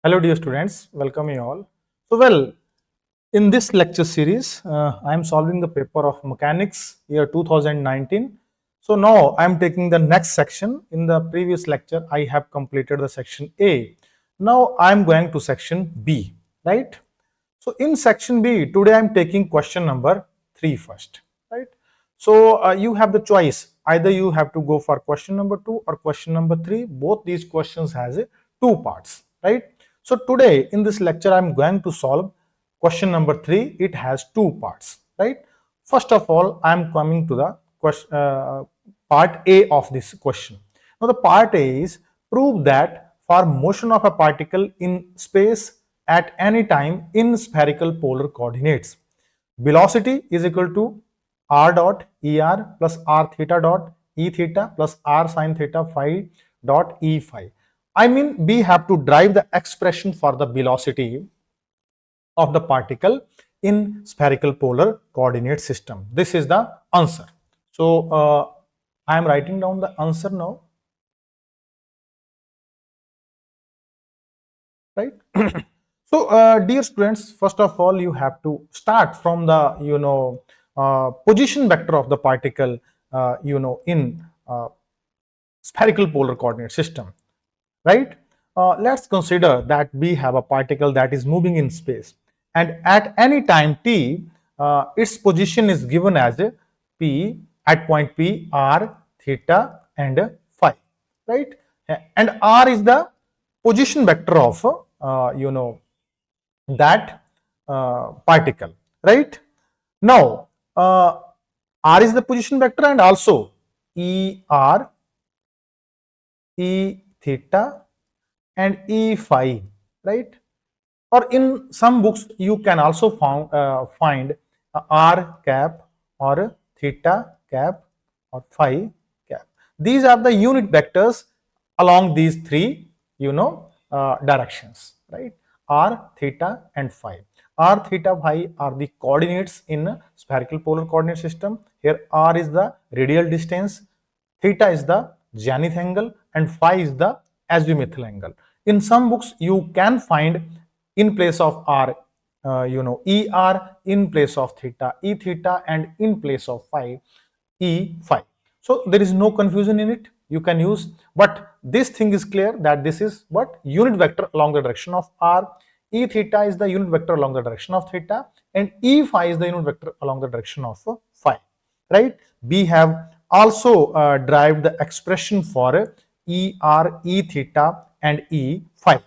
Hello dear students, welcome you all. So in this lecture series, I am solving the paper of mechanics year 2019. So now I am taking the next section. In the previous lecture, I have completed the section A. Now I am going to section B, right? So in section B, today I am taking question number 3 first, right? So you have the choice. Either you have to go for question number 2 or question number 3. Both these questions has two parts, right? So today in this lecture, I am going to solve question number 3. It has two parts, right? First of all, I am coming to the question, part A of this question. Now the part A is prove that for motion of a particle in space at any time in spherical polar coordinates, velocity is equal to r dot er plus r theta dot e theta plus r sine theta phi dot e phi. I mean, we have to derive the expression for the velocity of the particle in spherical polar coordinate system. This is the answer. So I am writing down the answer now, right? So dear students, first of all, you have to start from the position vector of the particle in spherical polar coordinate system, right? Let's consider that we have a particle that is moving in space, and at any time t, its position is given as a p at point p, r, theta, and phi, right? And r is the position vector of that particle, right? Now, r is the position vector, and also e r, e theta, and e phi, right? Or in some books you can also find r cap or theta cap or phi cap. These are the unit vectors along these three directions, right? R, theta, and phi. R, theta, phi are the coordinates in spherical polar coordinate system. Here r is the radial distance, theta is the zenith angle, and phi is the azimuthal angle. In some books you can find in place of r er, in place of theta e theta, and in place of phi e phi. So there is no confusion in it, you can use, but this thing is clear that this is what unit vector along the direction of r, e theta is the unit vector along the direction of theta, and e phi is the unit vector along the direction of phi, right? We have also derived the expression for er, e theta, and e phi.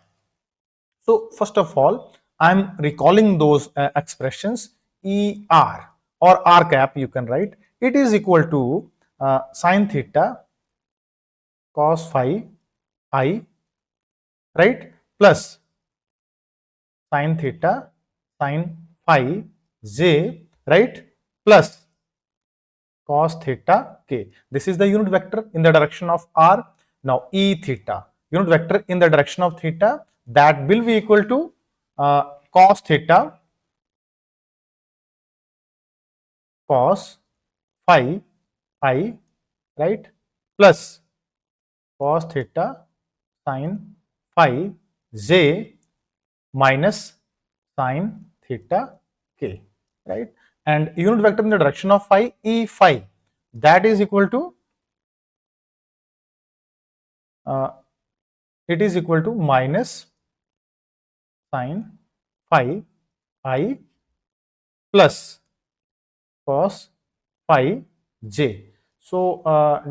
So first of all, I'm recalling those expressions. Er or r cap you can write. It is equal to sine theta cos phi I, right, plus sine theta sine phi j, right, plus cos theta k. This is the unit vector in the direction of r. Now e theta, unit vector in the direction of theta, that will be equal to cos theta cos phi I, right, plus cos theta sin phi j minus sin theta k, right? And unit vector in the direction of phi e phi, that is equal to it is equal to minus sin phi I plus cos phi j. So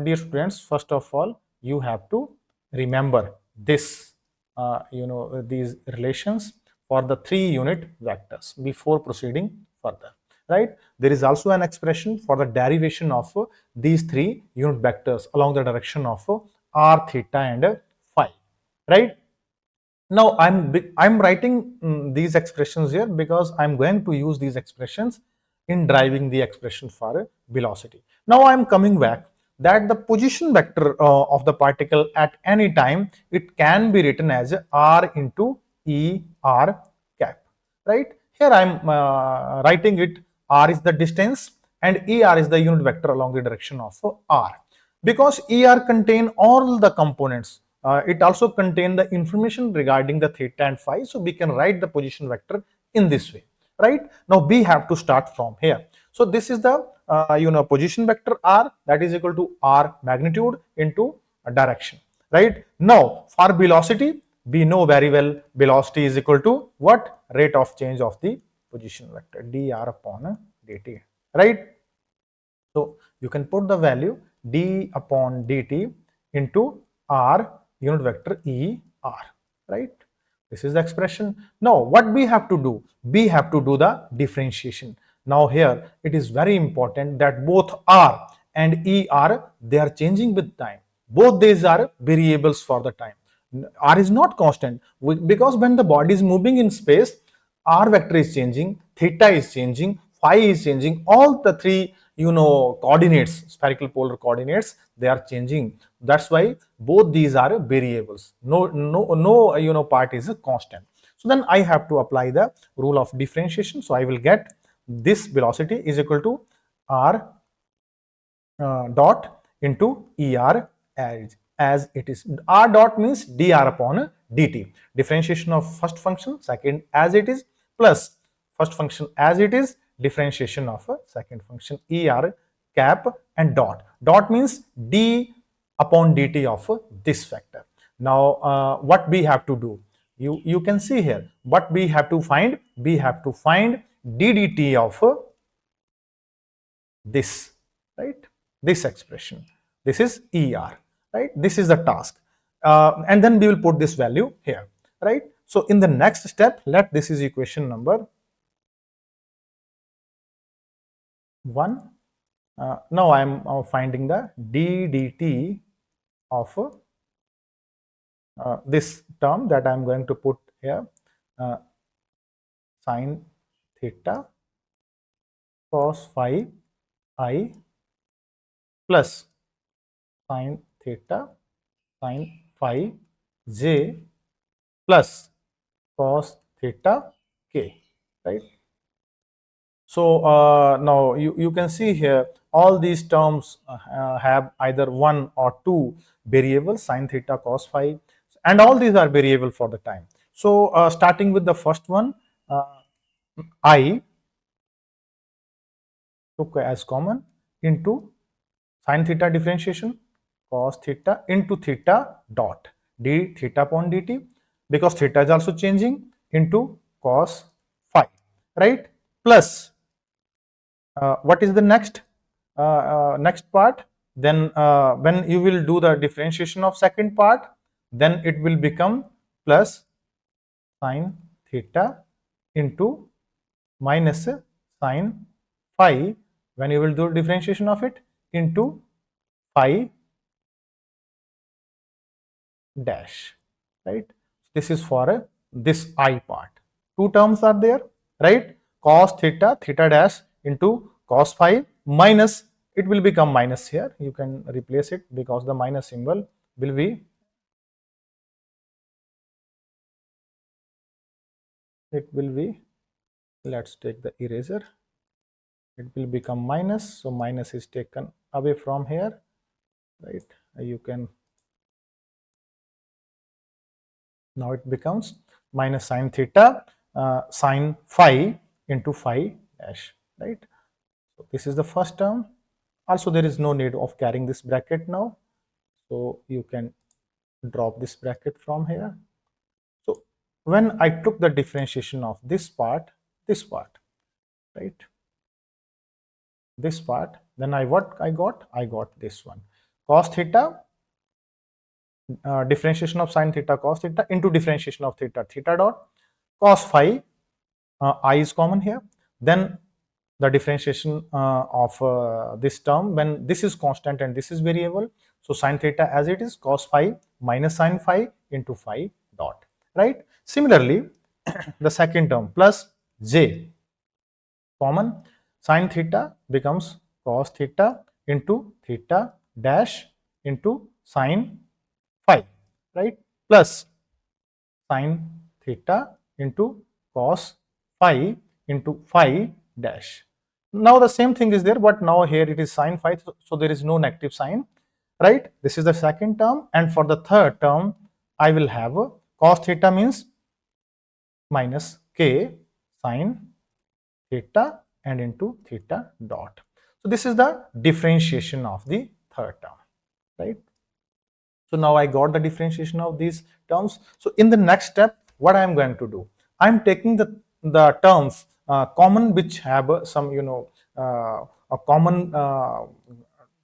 dear students, first of all you have to remember this these relations for the three unit vectors before proceeding further, right? There is also an expression for the derivation of these three unit vectors along the direction of r, theta, and phi, right? Now I'm writing these expressions here because I'm going to use these expressions in driving the expression for velocity. Now I'm coming back that the position vector of the particle at any time, it can be written as r into e r cap, right? Here I'm writing it, r is the distance and er is the unit vector along the direction of r, because er contain all the components it also contain the information regarding the theta and phi, so we can write the position vector in this way, right? Now we have to start from here. So this is the position vector r, that is equal to r magnitude into direction, right? Now for velocity, we know very well velocity is equal to what? Rate of change of the position vector, dr upon dt, right? So you can put the value d upon dt into r unit vector e r, right? This is the expression. Now what we have to do? We have to do the differentiation. Now here it is very important that both r and e r, they are changing with time. Both these are variables for the time. R is not constant because when the body is moving in space, r vector is changing, theta is changing, phi is changing. All the three coordinates, spherical polar coordinates, they are changing. That's why both these are variables. No part is a constant. So then I have to apply the rule of differentiation. So I will get this velocity is equal to r dot into er as it is. R dot means dr upon dt. Differentiation of first function, second as it is, plus first function as it is, differentiation of a second function, er cap and dot. Dot means d upon dt of this vector. Now what we have to do? You can see here what we have to find. We have to find d dt of this, right? This expression. This is er, right? This is the task. And then we will put this value here, right? So in the next step, this is equation number 1. Now I am finding the d dt of this term that I am going to put here, sine theta cos phi I plus sine theta sine phi j plus cos theta k, right? So now you can see here all these terms have either one or two variables, sine theta cos phi, and all these are variable for the time. So starting with the first one, I took as common into sine theta differentiation cos theta into theta dot d theta upon dt, because theta is also changing, into cos phi, right? Plus what is the next part? Then when you will do the differentiation of second part, then it will become plus sine theta into minus sine phi, when you will do differentiation of it, into phi dash, right? This is for this I part. Two terms are there, right? Cos theta, theta dash into cos phi minus, it will become minus here. You can replace it because the minus symbol will be, let's take the eraser. It will become minus. So minus is taken away from here, right? You can, now it becomes minus sine theta sine phi into phi dash, right? So this is the first term. Also there is no need of carrying this bracket now, so you can drop this bracket from here. So when I took the differentiation of this part, right, this part, then I got this one, cos theta differentiation of sine theta cos theta into differentiation of theta dot cos phi, I is common here, then the differentiation of this term when this is constant and this is variable. So sine theta as it is, cos phi minus sine phi into phi dot, right? Similarly, the second term plus j common, sine theta becomes cos theta into theta dash into sine phi, right? Plus sine theta into cos phi into phi dash. Now the same thing is there, but now here it is sine phi, so there is no negative sign, right? This is the second term, and for the third term I will have a cos theta means minus k sine theta and into theta dot. So this is the differentiation of the third term, right? So now I got the differentiation of these terms. So in the next step, what I am going to do, I am taking the terms common which have some a common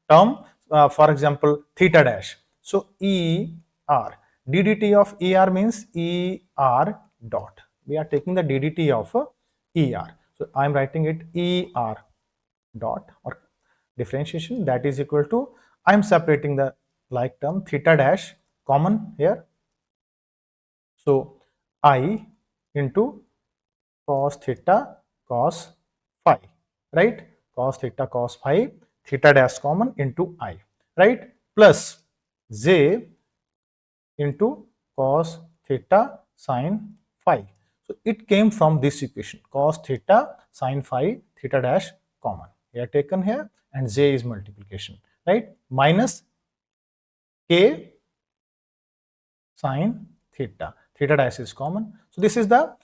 term. For example, theta dash. So E R ddt of E R means E R dot. We are taking the ddt of E R. So I am writing it E R dot or differentiation that is equal to, I am separating the like term theta dash common here. So I into cos theta cos phi, right? Cos theta cos phi, theta dash common into I, right? Plus j into cos theta sin phi. So it came from this equation, cos theta sin phi theta dash common. We are taken here and j is multiplication, right? Minus k sin theta. Theta dash is common. So this is the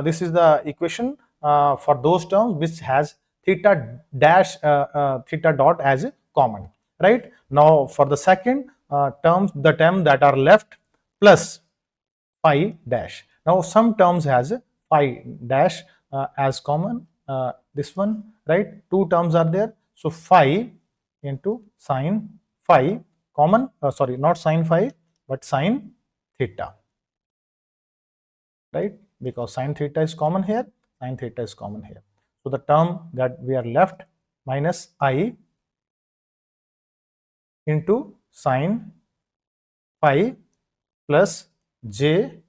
this is the equation for those terms which has theta dash theta dot as a common, right? Now for the second terms, the term that are left plus phi dash. Now some terms has a phi dash as common. This one, right? Two terms are there. So phi into sine phi common. Sorry, not sine phi, but sine theta, right? Because sine theta is common here, sine theta is common here. So the term that we are left minus I into sine phi plus j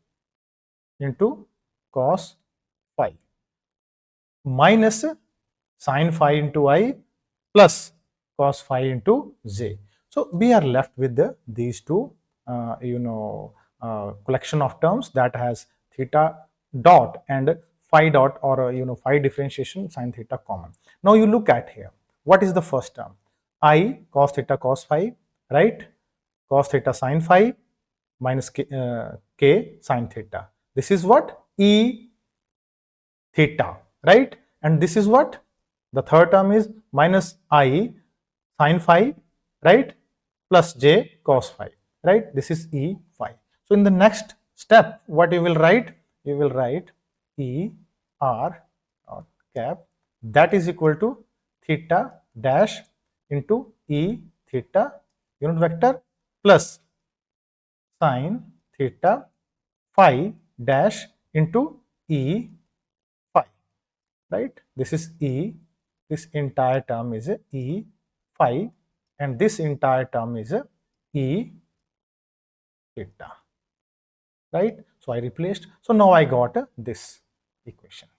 into cos phi minus sine phi into I plus cos phi into j. So we are left with these two, collection of terms that has theta dot and phi dot, or phi differentiation sine theta common. Now you look at here. What is the first term? I cos theta cos phi, right? Cos theta sine phi minus k sine theta. This is what? E theta, right? And this is what? The third term is minus I sine phi, right? Plus j cos phi, right? This is E phi. So in the next step, what you will write? You will write E R dot cap that is equal to theta dash into E theta unit vector plus sine theta phi dash into E phi, right? This is E, this entire term is a E phi, and this entire term is a E theta, right? So I replaced. So now I got this equation.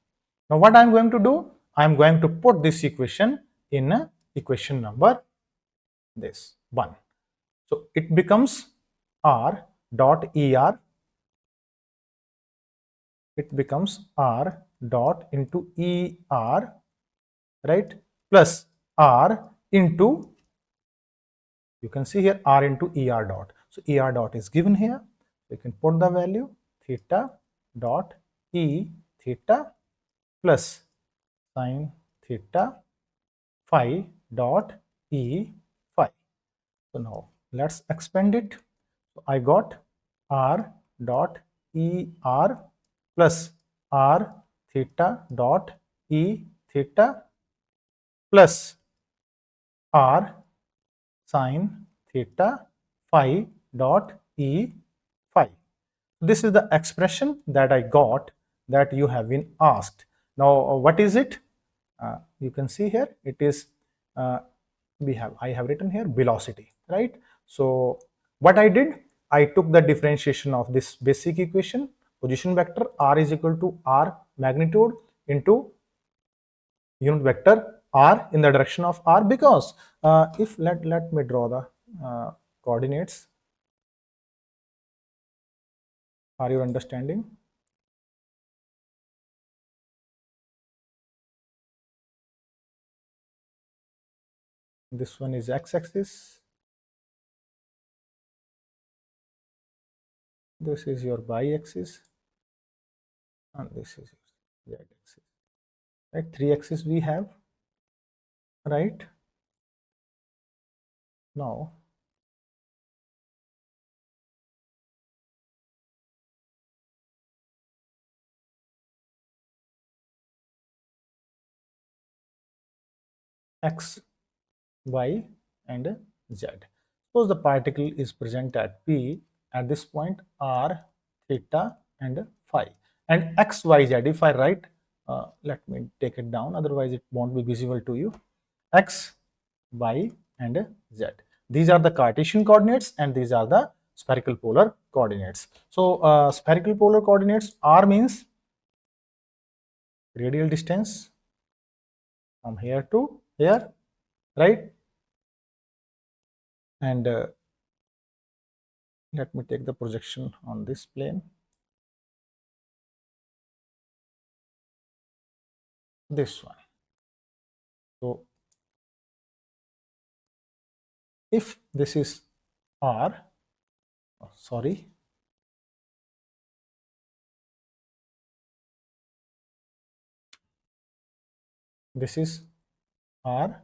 Now what I'm going to do? I'm going to put this equation in equation number this 1. So it becomes R dot ER, it becomes R dot into ER, right? Plus R into, you can see here R into ER dot. So ER dot is given here. You can put the value theta dot E theta plus sine theta phi dot E phi. So now let's expand it. So I got R dot ER plus R theta dot E theta plus R sine theta phi dot E phi. This is the expression that I got that you have been asked. Now, what is it? You can see here it is uh, I have written here velocity, right? So what I did, I took the differentiation of this basic equation, position vector r is equal to r magnitude into unit vector r in the direction of r, because if let me draw the coordinates. Are you understanding? This one is x-axis, this is your y-axis, and this is your z-axis, right? Three axes we have, right? Now x, y, and z. Suppose the particle is present at P at this point r, theta, and phi, and x, y, z. If I write, let me take it down, otherwise it won't be visible to you. X, y, and z. These are the Cartesian coordinates, and these are the spherical polar coordinates. So, spherical polar coordinates, r means radial distance from here to here, right? And let me take the projection on this plane, this one. So if this is r, sorry, this is r,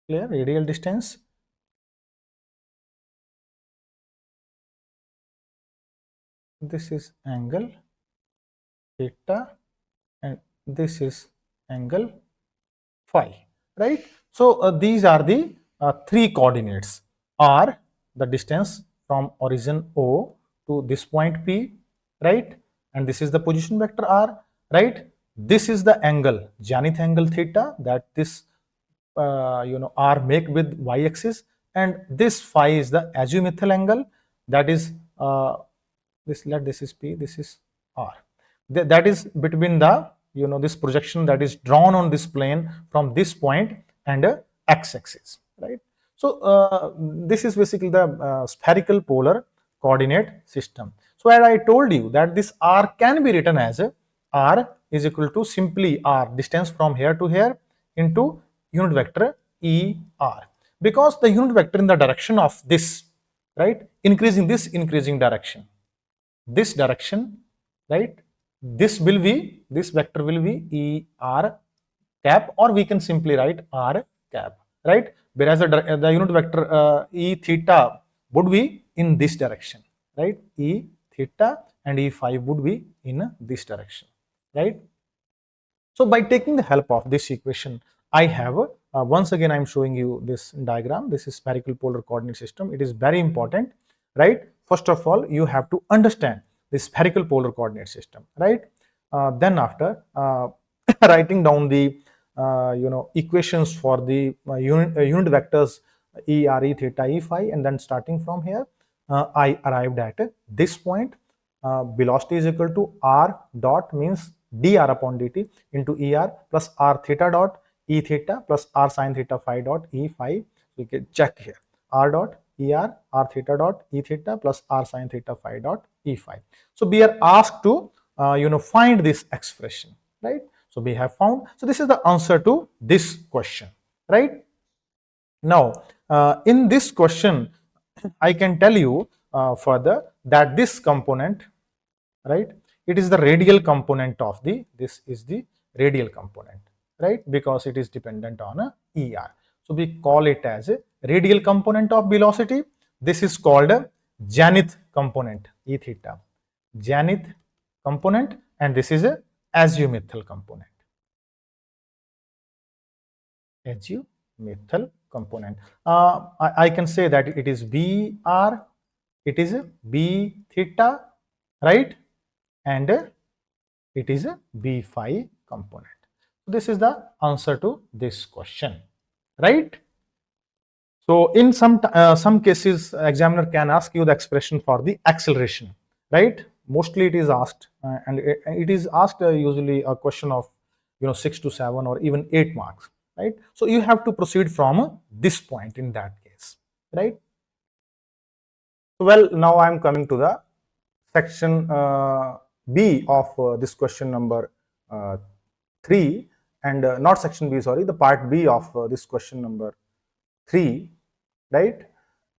clear, radial distance, this is angle theta, and this is angle phi, right? So these are the three coordinates. R, the distance from origin O to this point P, right? And this is the position vector R, right? This is the angle, zenith angle theta, that this R make with y-axis, and this phi is the azimuthal angle, that is this is P, this is R. That is between the this projection that is drawn on this plane from this point and x-axis, right? So this is basically the spherical polar coordinate system. So as I told you that this r can be written as r is equal to simply r, distance from here to here, into unit vector er, because the unit vector in the direction of this, right, increasing direction, this direction, right, this vector will be er cap, or we can simply write r cap, right? Whereas the unit vector e theta would be in this direction, right? E theta and e phi would be in this direction, right? So by taking the help of this equation, I have once again I'm showing you this diagram. This is spherical polar coordinate system. It is very important, right? First of all, you have to understand the spherical polar coordinate system, right? Then after writing down the equations for the unit vectors e, r, e, theta, e, phi, and then starting from here, I arrived at this point. Velocity is equal to r dot means dr upon dt into er plus r theta dot e theta plus r sin theta phi dot e phi. We can check here, r dot er r theta dot e theta plus r sin theta phi dot e phi. So we are asked to find this expression, right? So we have found. So this is the answer to this question, right? Now in this question I can tell you further that this component, right, it is the radial component of this is the radial component, right, because it is dependent on a er. So we call it as a radial component of velocity. This is called a zenith component, e theta, zenith component, and this is a azimuthal component, azimuthal component. I can say that it is br, it is b theta, right, and it is a b phi component. This is the answer to this question, right? So in some cases, examiner can ask you the expression for the acceleration, right? Mostly it is asked, and it is asked usually a question of 6 to 7 or even 8 marks, right? So you have to proceed from this point in that case, right? Well, now I am coming to the section B of this question number 3, and not section B, sorry, the part B of this question number 3, right?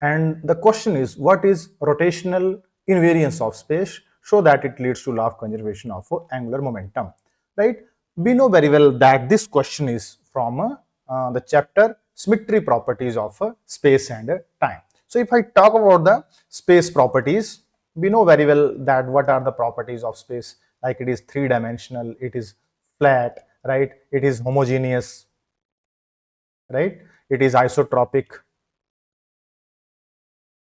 And the question is, what is rotational invariance of space so that it leads to law of conservation of angular momentum, right? We know very well that this question is from the chapter symmetry properties of space and time. So if I talk about the space properties, we know very well that what are the properties of space, like it is three-dimensional, it is flat, right? It is homogeneous, right? It is isotropic,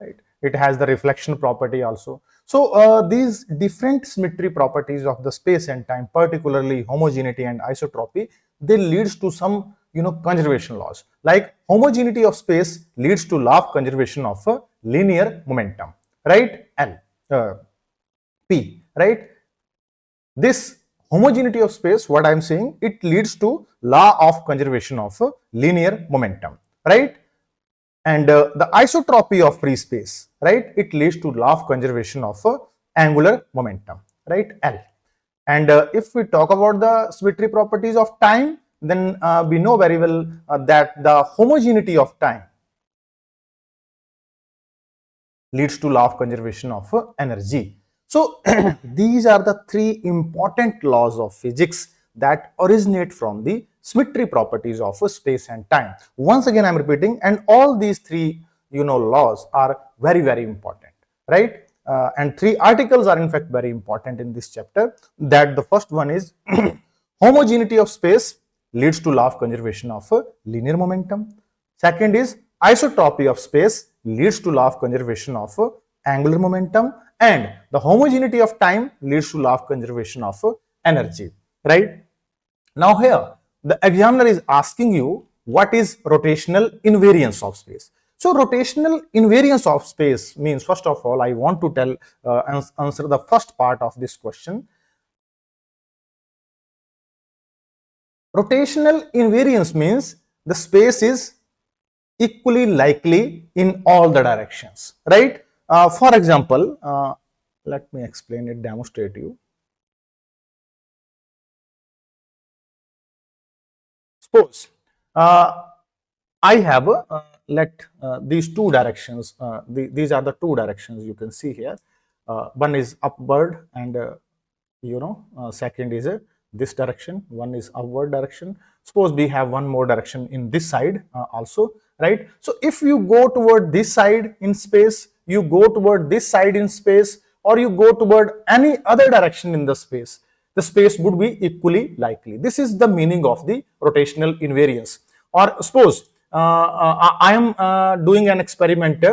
right? It has the reflection property also. So these different symmetry properties of the space and time, particularly homogeneity and isotropy, they leads to some conservation laws. Like homogeneity of space leads to law of conservation of a linear momentum, right? L P, right? This homogeneity of space, what I am saying, it leads to law of conservation of a linear momentum, right? And the isotropy of free space, right, it leads to law of conservation of angular momentum, right, L. And if we talk about the symmetry properties of time, then we know very well that the homogeneity of time leads to law of conservation of energy. So these are the three important laws of physics that originate from the symmetry properties of space and time. Once again, I'm repeating, and all these three laws are very important, right? And three articles are in fact very important in this chapter. That the first one is homogeneity of space leads to law of conservation of linear momentum. Second is isotropy of space leads to law of conservation of angular momentum, and the homogeneity of time leads to law of conservation of energy, right? Now here the examiner is asking you what is rotational invariance of space. So rotational invariance of space means, first of all, I want to tell answer the first part of this question. Rotational invariance means the space is equally likely in all the directions, right? For example, let me explain it, demonstrate you. Suppose I have let these two directions, these are the two directions you can see here. One is upward and second is this direction, one is upward direction. Suppose we have one more direction in this side also, right? So if you go toward this side in space, you go toward this side in space, or you go toward any other direction in the space would be equally likely. This is the meaning of the rotational invariance. Or suppose I am doing an experiment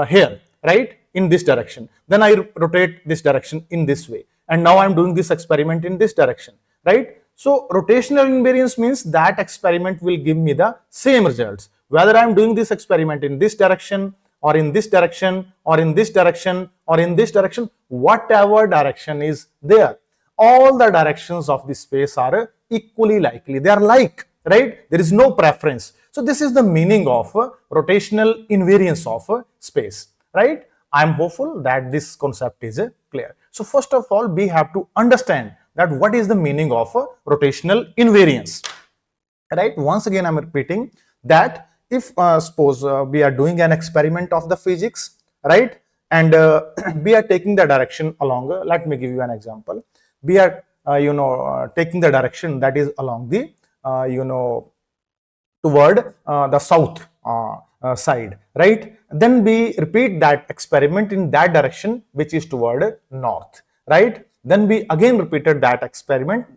here, right, in this direction. Then I rotate this direction in this way, and now I am doing this experiment in this direction, right? So rotational invariance means that experiment will give me the same results, whether I am doing this experiment in this direction or in this direction or in this direction or in this direction, whatever direction is there, all the directions of the space are equally likely. They are like, right? There is no preference. So this is the meaning of rotational invariance of space, right? I am hopeful that this concept is clear. So first of all, we have to understand that what is the meaning of rotational invariance, right? Once again, I'm repeating that if suppose we are doing an experiment of the physics, right, and we are taking the direction along, let me give you an example. We are taking the direction that is along the toward the south side, right? Then we repeat that experiment in that direction which is toward north, right? Then we again repeated that experiment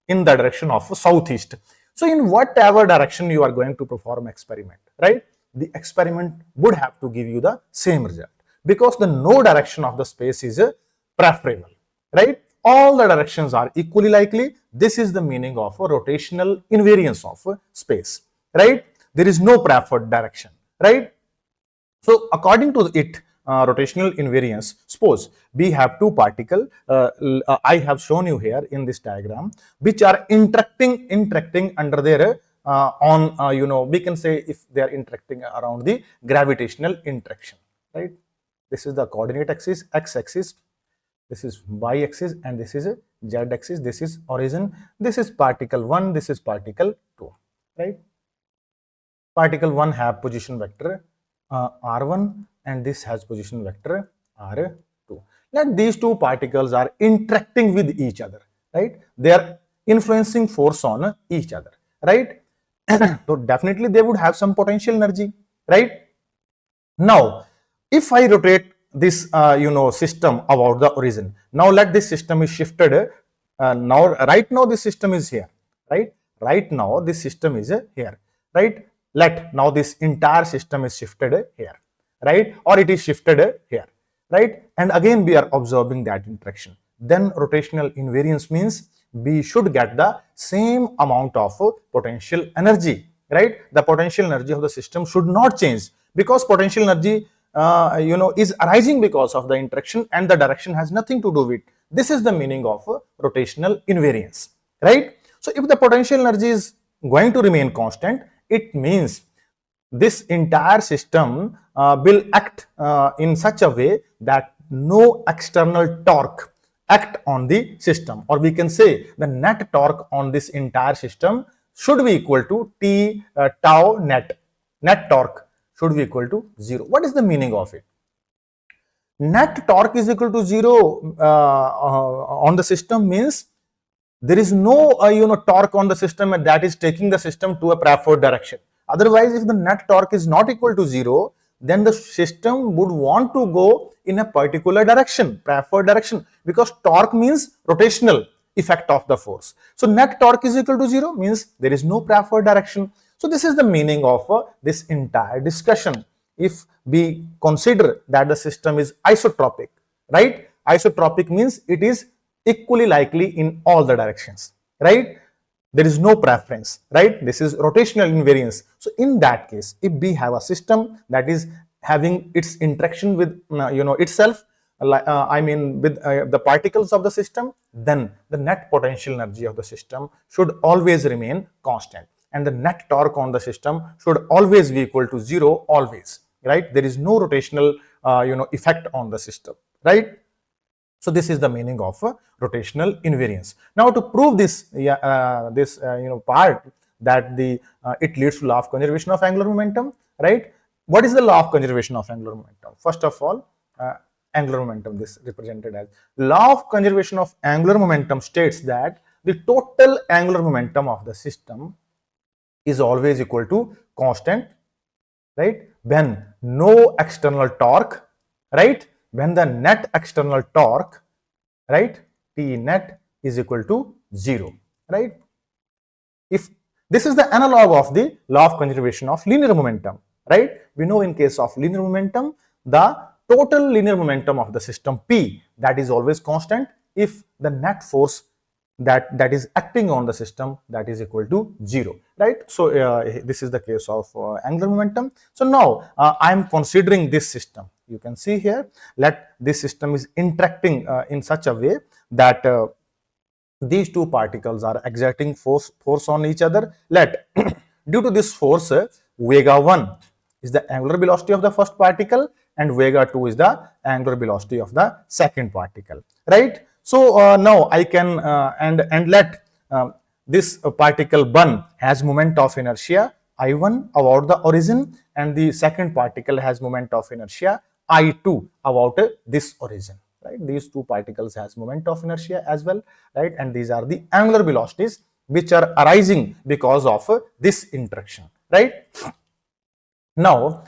in the direction of southeast. So in whatever direction you are going to perform experiment, right, the experiment would have to give you the same result, because the no direction of the space is preferable, right? All the directions are equally likely. This is the meaning of a rotational invariance of space, right? There is no preferred direction, right? So according to it, rotational invariance, suppose we have two particles, I have shown you here in this diagram, which are interacting under their on we can say if they are interacting around the gravitational interaction, right? This is the coordinate axis, x-axis, this is y-axis, and this is a z-axis. This is origin, this is particle 1, this is particle 2, right? Particle 1 have position vector r1, and this has position vector r2. that these two particles are interacting with each other, right? They are influencing force on each other, right? So definitely they would have some potential energy, right? Now, if I rotate this, system about the origin, now let this system is shifted. Right now, this system is here, right? Right now, this system is here, right? Let now this entire system is shifted here, right? Or it is shifted here, right? And again, we are observing that interaction. Then rotational invariance means we should get the same amount of potential energy, right? The potential energy of the system should not change, because potential energy is arising because of the interaction, and the direction has nothing to do with. This is the meaning of rotational invariance, right? So if the potential energy is going to remain constant, it means this entire system will act in such a way that no external torque act on the system, or we can say the net torque on this entire system should be equal to T tau net. Net torque should be equal to 0. What is the meaning of it? Net torque is equal to 0 on the system means there is no torque on the system, and that is taking the system to a preferred direction. Otherwise, if the net torque is not equal to 0, then the system would want to go in a particular direction, preferred direction, because torque means rotational effect of the force. So net torque is equal to 0 means there is no preferred direction. So this is the meaning of this entire discussion. If we consider that the system is isotropic, right? Isotropic means it is equally likely in all the directions, right? There is no preference, right? This is rotational invariance. So in that case, if we have a system that is having its interaction with itself, with the particles of the system, then the net potential energy of the system should always remain constant, and the net torque on the system should always be equal to 0, always, right? There is no rotational effect on the system, right? So this is the meaning of rotational invariance. Now to prove this part that the it leads to law of conservation of angular momentum, right? What is the law of conservation of angular momentum? First of all, angular momentum, this represented as law of conservation of angular momentum, states that the total angular momentum of the system is always equal to constant, right? When no external torque, right? When the net external torque, right, T net is equal to 0, right? If this is the analog of the law of conservation of linear momentum, right? We know in case of linear momentum, the total linear momentum of the system P, that is always constant if the net force that is acting on the system, that is equal to 0, right? So this is the case of angular momentum. So now I am considering this system. You can see here, let this system is interacting in such a way that these two particles are exerting force on each other. Let due to this force, omega 1 is the angular velocity of the first particle, and omega 2 is the angular velocity of the second particle, right? So now I can and let this particle 1 has moment of inertia I1 about the origin, and the second particle has moment of inertia I2 about this origin, right? These two particles has moment of inertia as well, right? And these are the angular velocities which are arising because of this interaction, right? Now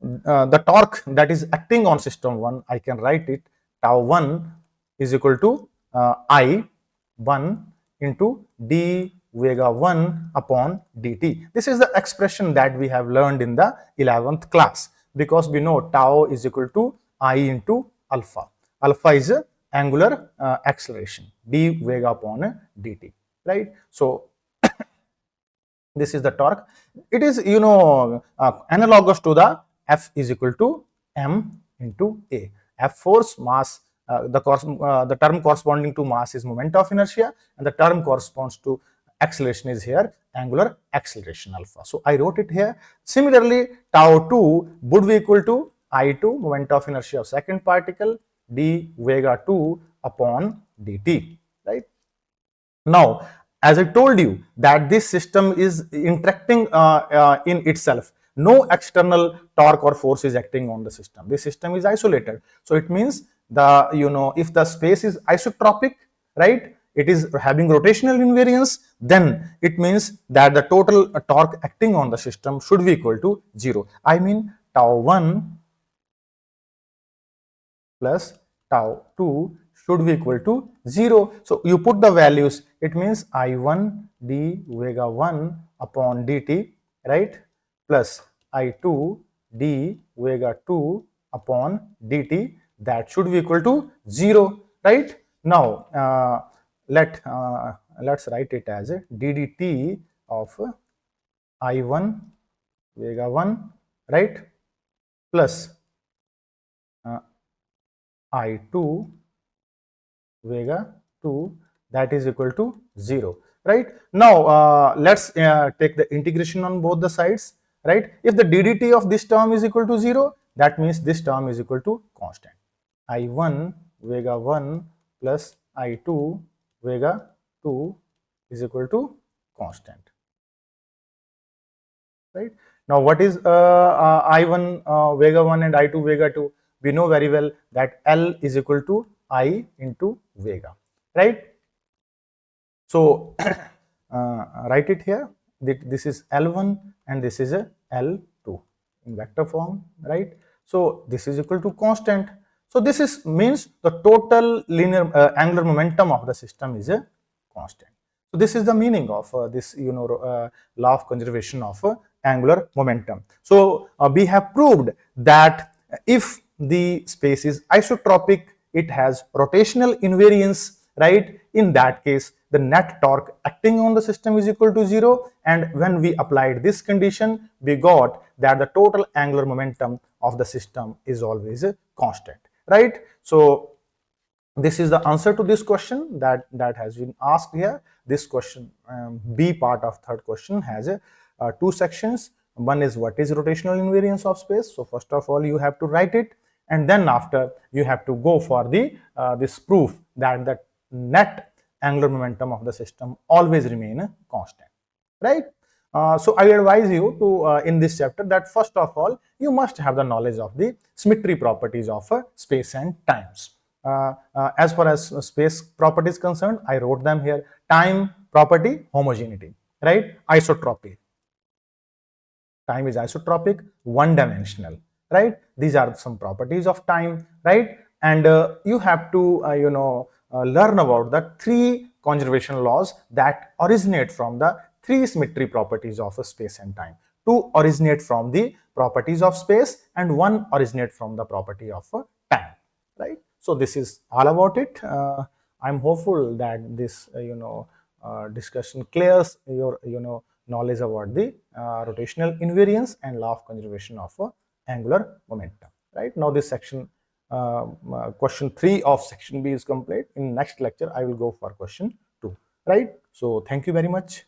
the torque that is acting on system 1, I can write it tau 1 is equal to I1 into d omega 1 upon dt. This is the expression that we have learned in the 11th class, because we know tau is equal to I into alpha. Alpha is angular acceleration, d omega upon dt, right? So this is the torque. It is analogous to the F is equal to m into a. F force, mass, the term corresponding to mass is moment of inertia, and the term corresponds to acceleration is here angular acceleration alpha. So I wrote it here. Similarly, tau 2 would be equal to I2 moment of inertia of second particle d omega 2 upon dt, right? Now, as I told you that this system is interacting in itself, no external torque or force is acting on the system. This system is isolated. So it means the if the space is isotropic, right, it is having rotational invariance, then it means that the total torque acting on the system should be equal to 0. I mean tau 1 plus tau 2 should be equal to 0. So you put the values, it means I1 d omega 1 upon dt, right, plus I2 d omega 2 upon dt, that should be equal to 0, right. Now let's write it as a ddt of I1 omega 1, right, plus uh, I2 omega 2, that is equal to 0, right. Now let's take the integration on both the sides, right. If the ddt of this term is equal to 0, that means this term is equal to constant. I1 omega 1 plus I2 omega 2 is equal to constant, right. Now what is I1 omega 1 and I2 omega 2? We know very well that L is equal to I into omega, right. So write it here, this is L1 and this is a L2 in vector form, right. So this is equal to constant. So this is means the total linear angular momentum of the system is a constant. So this is the meaning of this law of conservation of angular momentum. So we have proved that if the space is isotropic, it has rotational invariance, right. In that case, the net torque acting on the system is equal to 0, and when we applied this condition, we got that the total angular momentum of the system is always a constant, right. So this is the answer to this question that has been asked here. This question, B part of third question, has two sections. One is what is rotational invariance of space. So first of all, you have to write it, and then after you have to go for the this proof that the net angular momentum of the system always remain constant, right. So I advise you to in this chapter that first of all you must have the knowledge of the symmetry properties of space and times. As far as space property is concerned, I wrote them here: time property, homogeneity, right, isotropy. Time is isotropic, one dimensional, right. These are some properties of time, right. And you have to learn about the three conservation laws that originate from the three symmetry properties of space and time. Two originate from the properties of space and one originate from the property of time, right. So this is all about it. I'm hopeful that this discussion clears your knowledge about the rotational invariance and law of conservation of angular momentum, right. Now this section, question 3 of section B is complete. In next lecture I will go for question 2, right. So thank you very much.